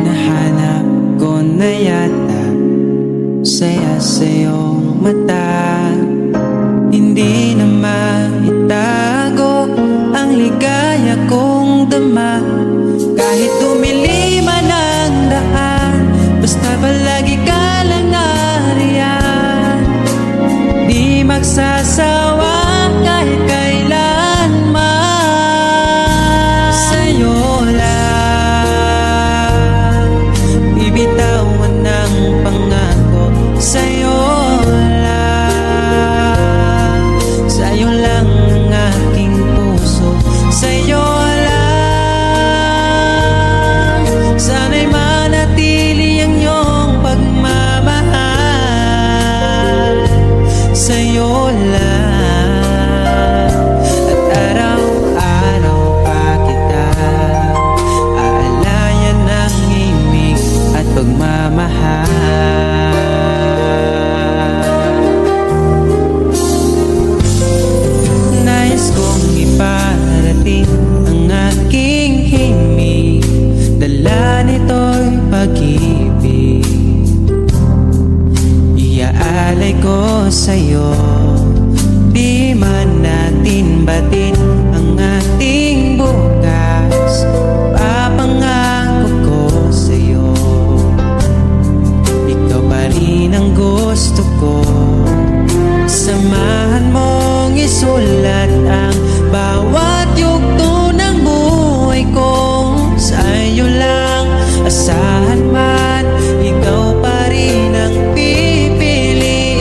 Nahanap ko na yata saya sa iyong mata. Hindi na maitago ang ligaya kong dama. Kahit tumili man ang daan, basta palagi ka lang nariyan. Di magsasawa kahit kailanman. Sa'yo lang bibitawan ng pangako. Sa'yo lang, sa'yo lang ang aking puso. Sa'yo lang, sana'y manatili ang iyong pagmamahal. Sa'yo lang, at araw-araw pa kita aalayan ng himig at pagmamahal. Nais kong iparating ang aking himig, dala nito'y pag-ibig. Iaalay ko sa'yo, di man natin batin ang ating bukas. Papangako ko sa'yo, ikaw pa rin ang gusto ko. Samahan mong isulat ang bawat yugto ng buhay ko. Sa'yo lang, asahan man, ikaw pa rin ang pipiliin.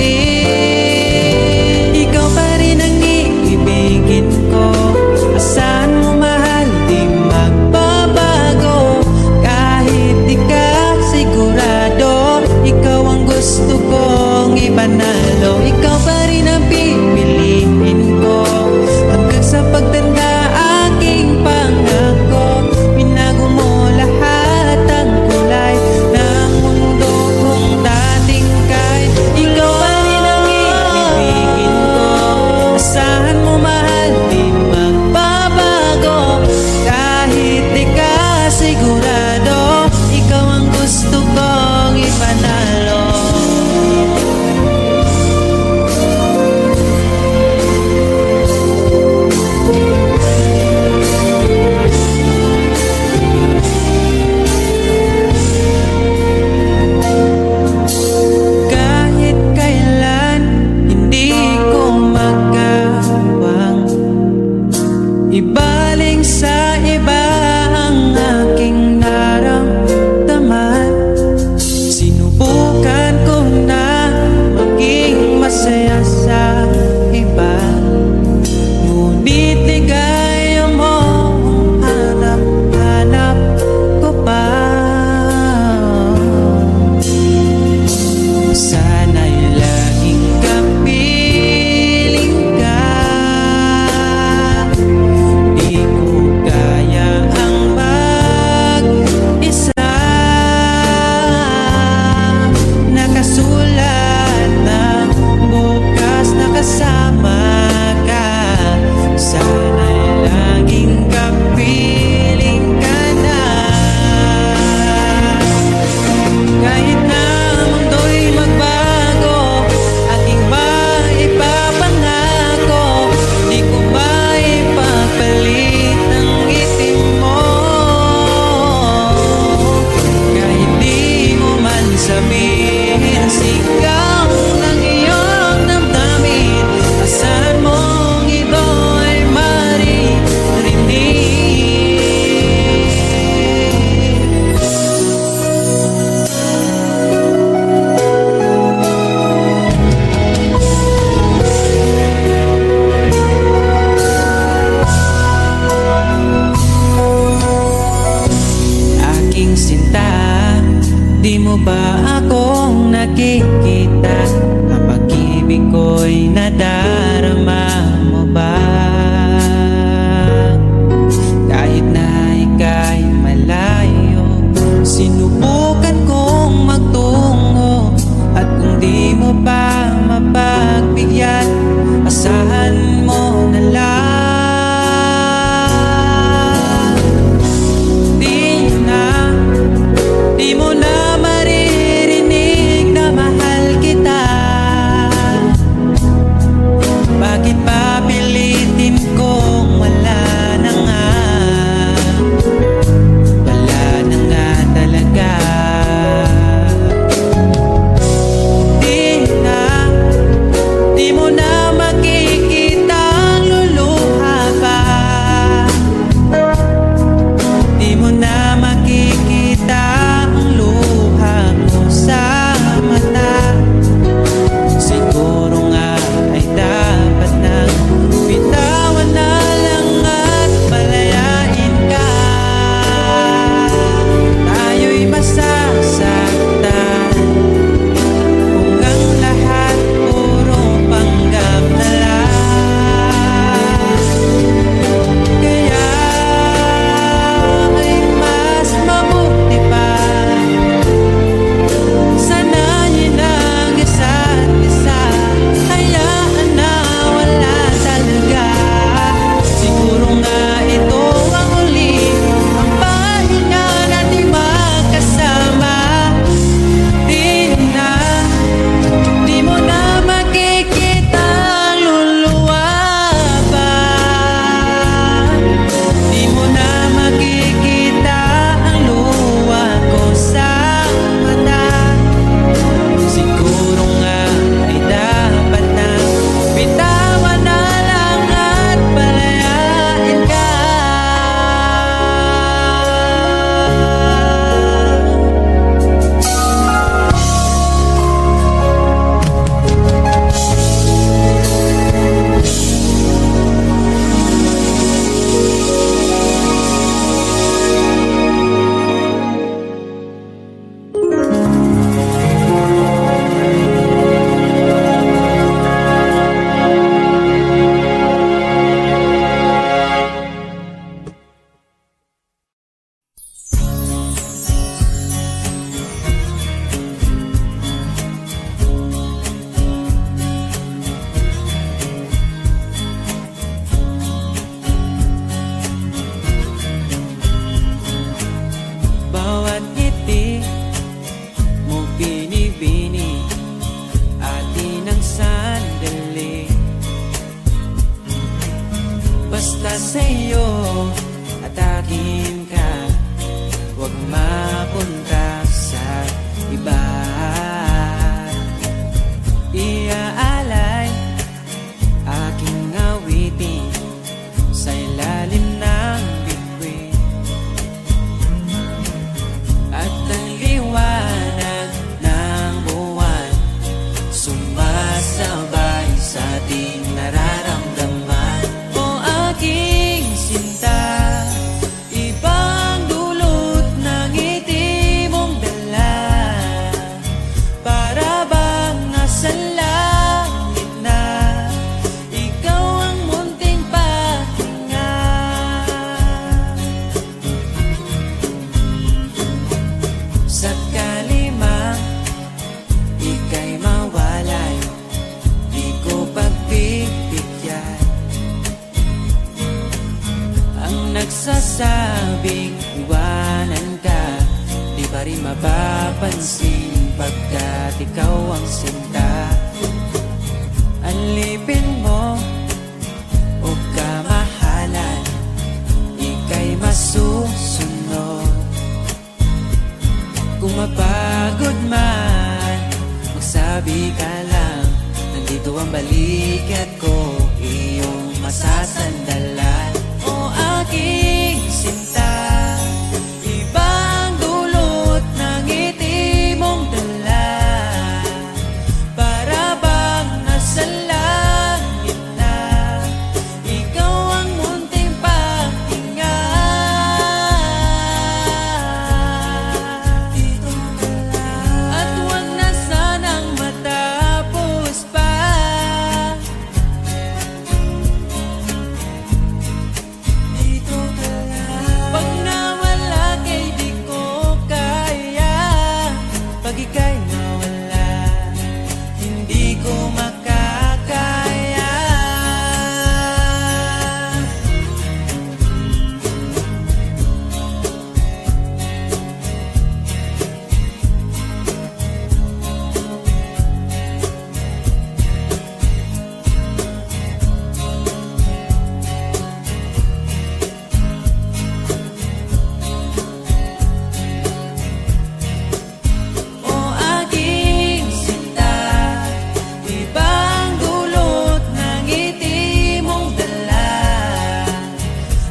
Ikaw pa rin ang iibigin ko. Asahan mo mahal, di magbabago. Kahit di ka sigurado, ikaw ang gusto kong ipanalo. Ikaw pa rin ang pipiliin ko hanggang sa pagtanda aking pangako. Binago mo lahat ang kulay ng mundo kong dating kay. Ikaw pa rin ang iibigin ko. Asahan mo mahal, di magbabago. Kahit di ka sigurado, ikaw ang gusto kong ipanalo. Kahit kailan hindi ko magawang ibaling sa iba ang aking naramdaman. Sinubukan ko na maging masaya sa iba, ngunit ligaya mo ang hanap-hanap ko pa. Sana'y laging kapiling ka. Di ko kaya ang mag-isa. Nakasulat ng bukas na kasama ka. Sana'y laging kapiling ka na. Kahit na ang mundo'y magbago, aking maipapangako, di ko maipapalit ang itim mo. Kahit di mo man sabihin, sigaw ng iyong damdamin. Asahan mong ito'y maririnig. Aking sinta, di mo ba akong nakikita? Ang pag-ibig ko'y nadarama mo ba? Kahit na ika'y malayo, sinubukan kong magtulong. mapapansin pagkat ikaw ang sinta. Alipin mo o kamahalan, ika'y masusunod. Kung mapagod man, magsabi ka lang, nandito ang balikat ko, iyong masasandalan. O aking sinta, ibang dulot ng ngiti mong dala, para bang nasa langit na, ikaw ang munting pahinga. At huwag na sanang matapos pa. Pag nawala kay di ko kaya, pag ika'y nawala, hindi ko makakaya. O aking sinta, ibang dulot ng ngiti mong dala,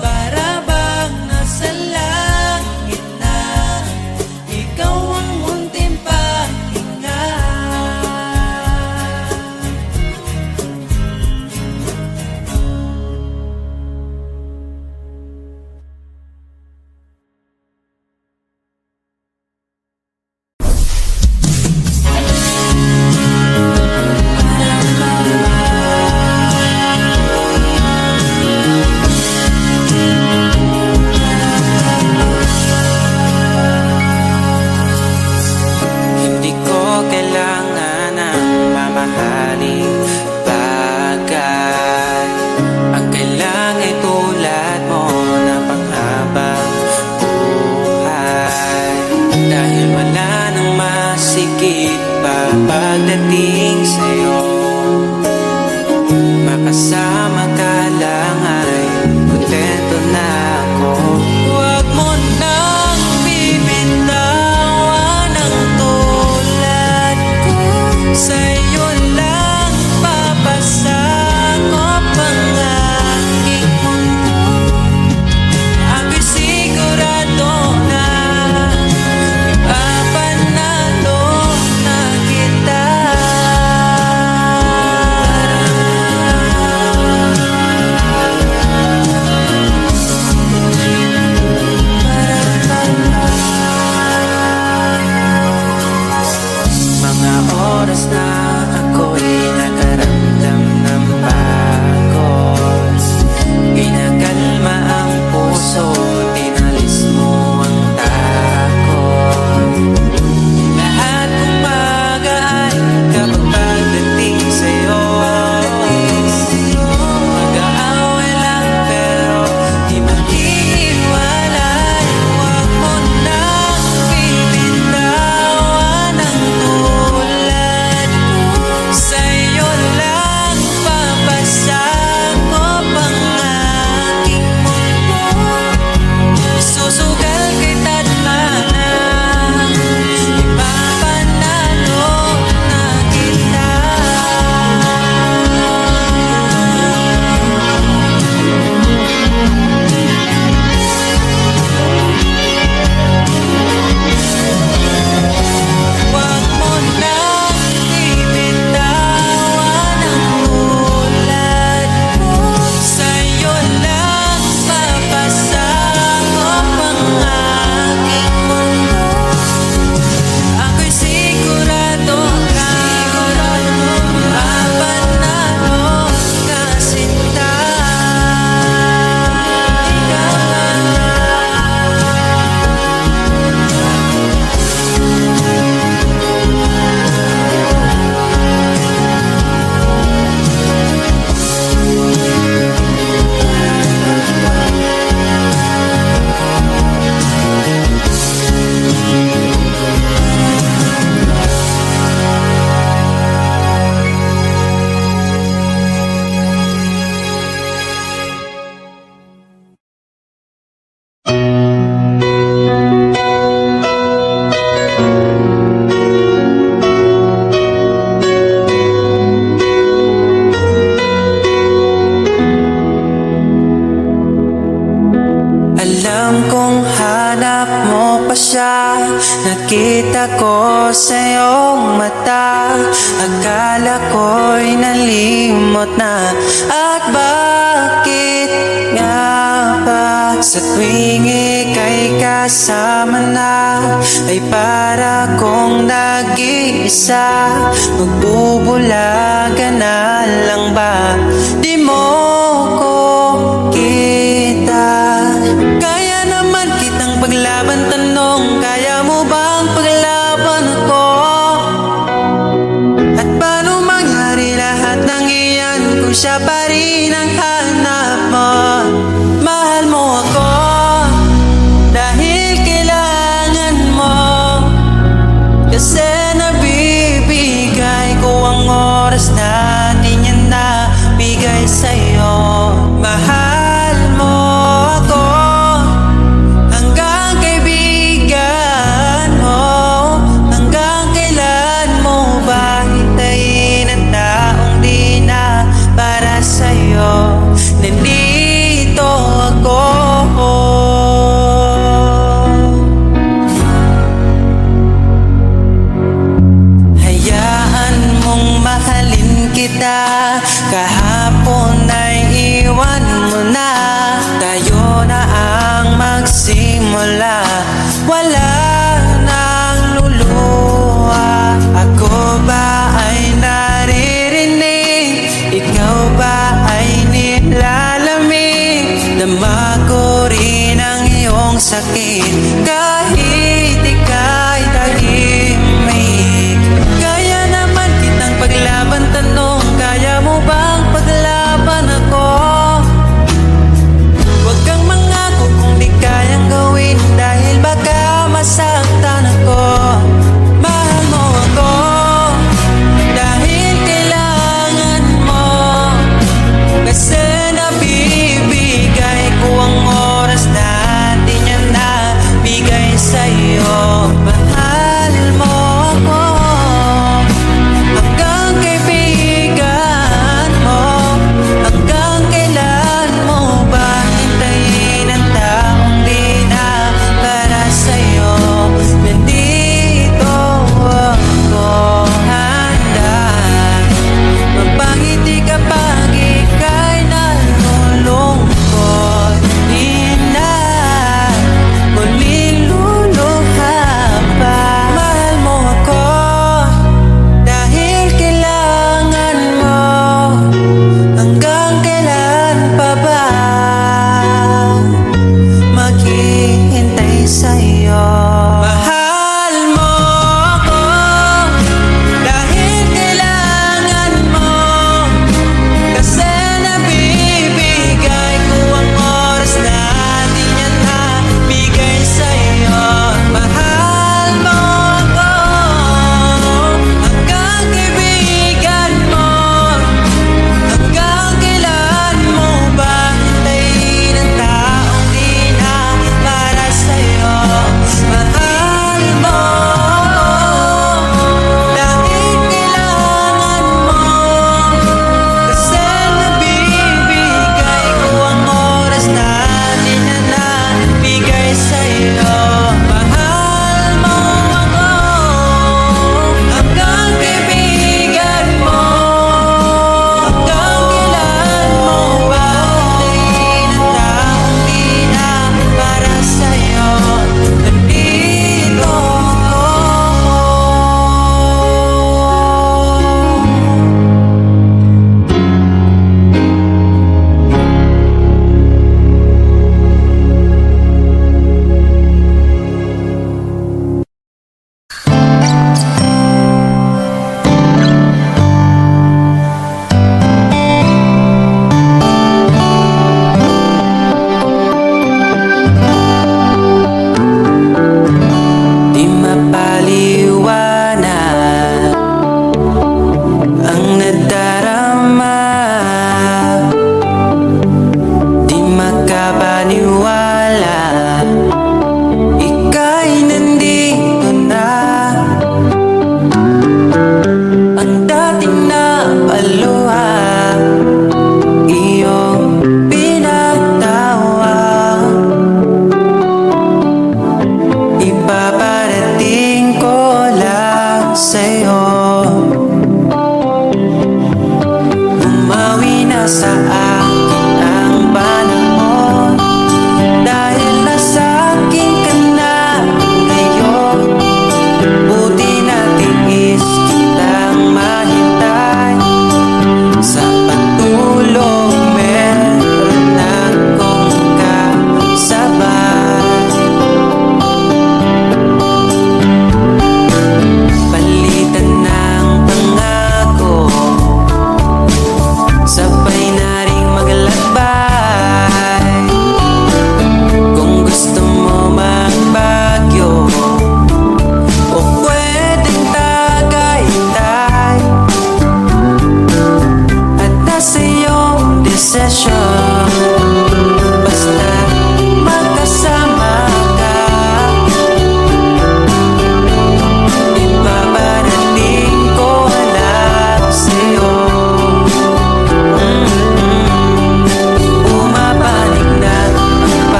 para bang nasa langit na, ikaw ang munting pahinga. Hindi ko kailangan ng mamahaling bagay. Ang kailangan ay tulad mo na panghabang buhay. Dahil wala nang masikip pa pagdating sa'yo, makasama ka lang ay kontento na ako. Huwag mo nang bibitawan ang tulad ko, sa'yo lang papasakop ang aking mundo. Ako'y sigurado na ipapanalo na kita. nakita ko sa iyong mata, akala ko'y nalimot na. At bakit nga ba sa tuwing ika'y kasama na, ay para kong nag-iisa? Magbubulaga na lang ba? Di mo ko kita. Kaya naman kitang paglaban, tanong, kaya mo bang paglaban ako? At paano mangyari lahat ng iyan kung siya pa rin ang hanap mo? Mahal mo ako dahil kailangan mo, kasi nabibigay ko ang oras natin, yan na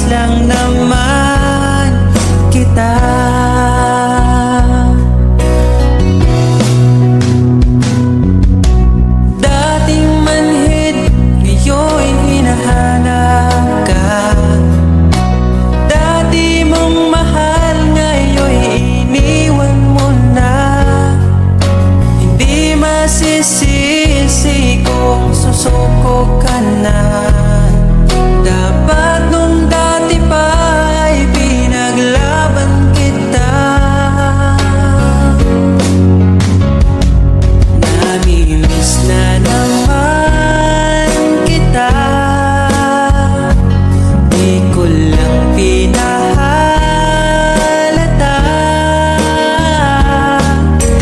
lang naman kita. Dating manhid, ngayon'y hinahanap ka. Dati mong mahal, ngayon'y iniwan mo na. Hindi masisisi kung susuko ka na. Dapat nung dati pa ay pinaglaban kita. Namimiss na naman kita. Di ko lang pinahalata.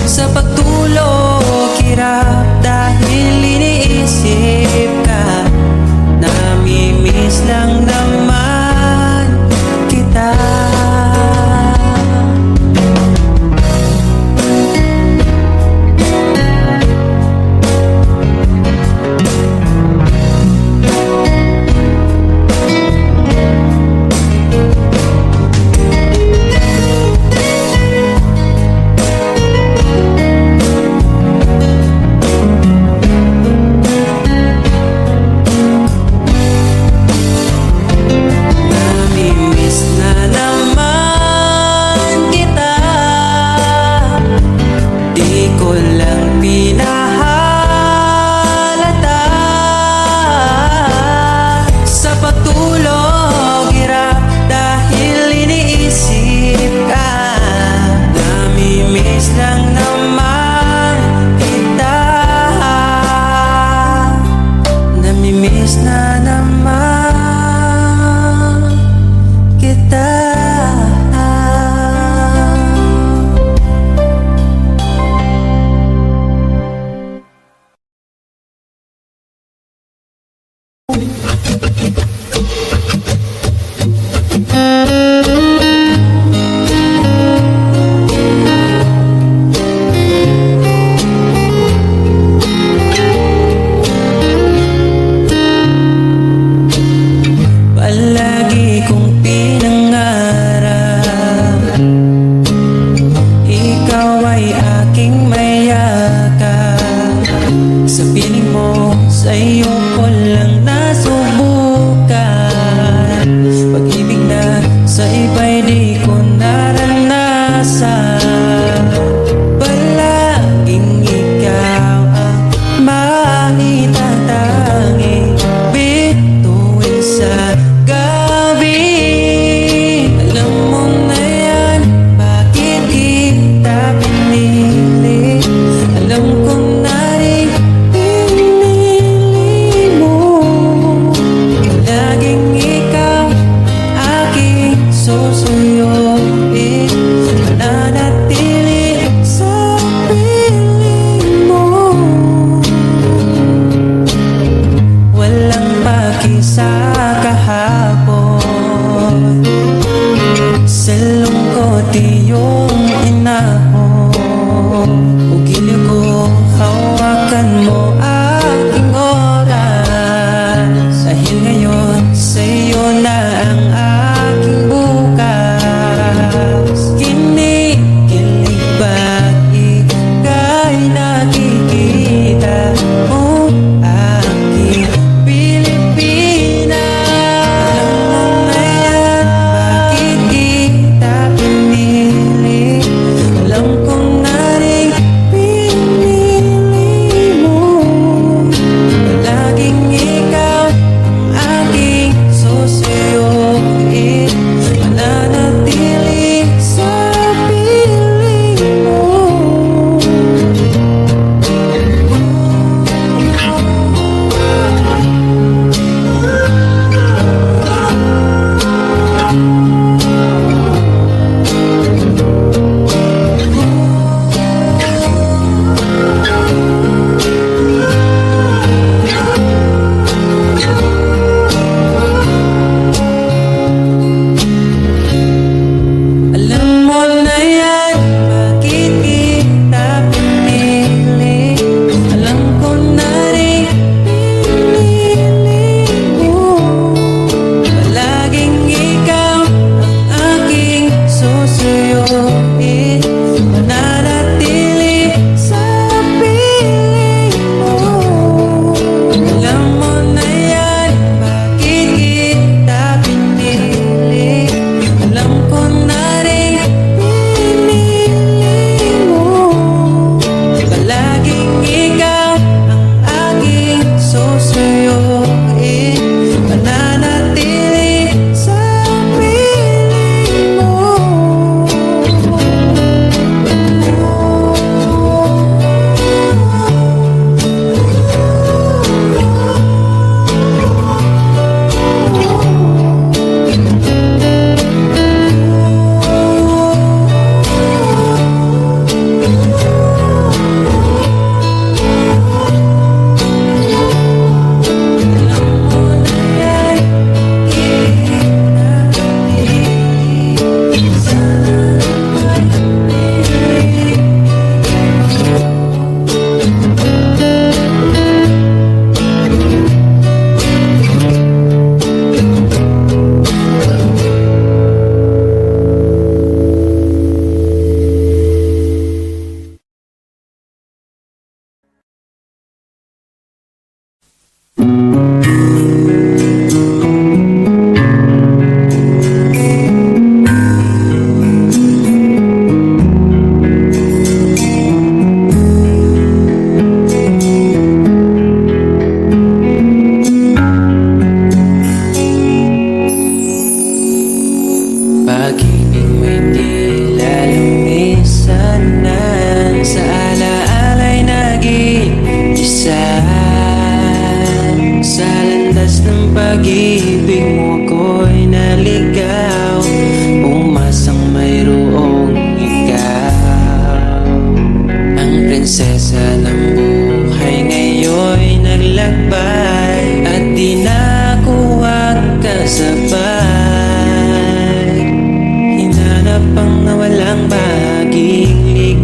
Sa pagtulog hirap dahil iniisip ka. Namimiss lang naman kita. Namimiss na naman kita. Di ko lang pinahalata. Sa pagtulog hirap dahil iniisip ka. Namimiss lang naman kita. Namimiss na naman kita. Palagi kong pinangarap, ikaw ay aking mayakap. Sa piling mo, sa'yo ko lang nasubukan. Pag-ibig na sa iba'y di ko naranasan. Palaging ikaw ang maitatanging bituin sa gabi. Alam mo na yan, bakit kita pinili. Alam ko na rin pinili mo. Laging ikaw aking susuyuin. Mananatili sa piling mo. Walang paki sa kahapon. Sa lungkot iyong inahon. Ugilyo ko, hawakan mo aking oras. Dahil ngayon sa'yo na ang aking bukas. Kinikilig ba't ika'y nakikita mo aking Pilipinas? Alam mo na yan, bakit kita pinili. Alam ko na rin pinili mo. Laging ikaw ang aking susuyuin.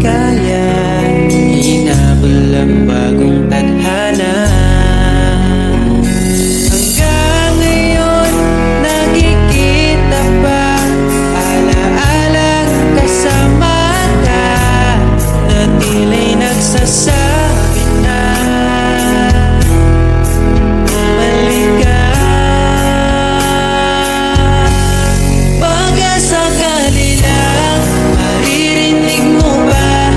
kaya hinabol ang bagong tadhana. Hanggang ngayon nakikita pa, alaalang kasama ka, na tila'y nagsasabi na mali ka. Baka sakali lang maririnig mo ba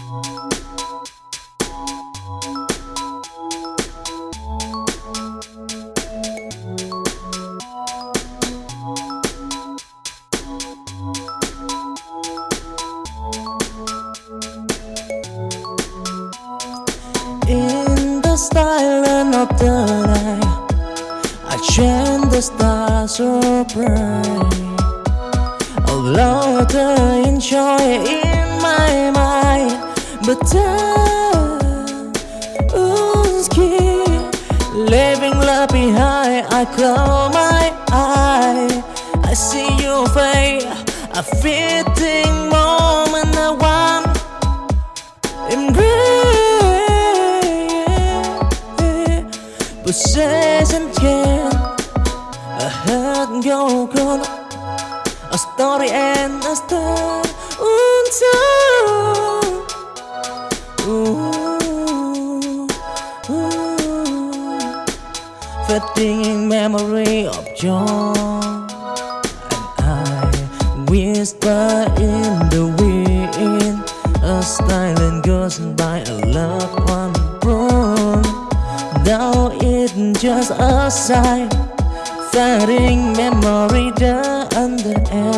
In the silence of the night, I chant the stars so bright. Although the enjoy in my mind, but leaving love behind. I close my eye, I see your face, a fitting moment I want embrace. Possession can a hurt go cold, a story and a star untold. Fading memory of joy, and I whisper in the wind, a silent goes by, a loved one born. Though it's just a sigh, fading memory down the end.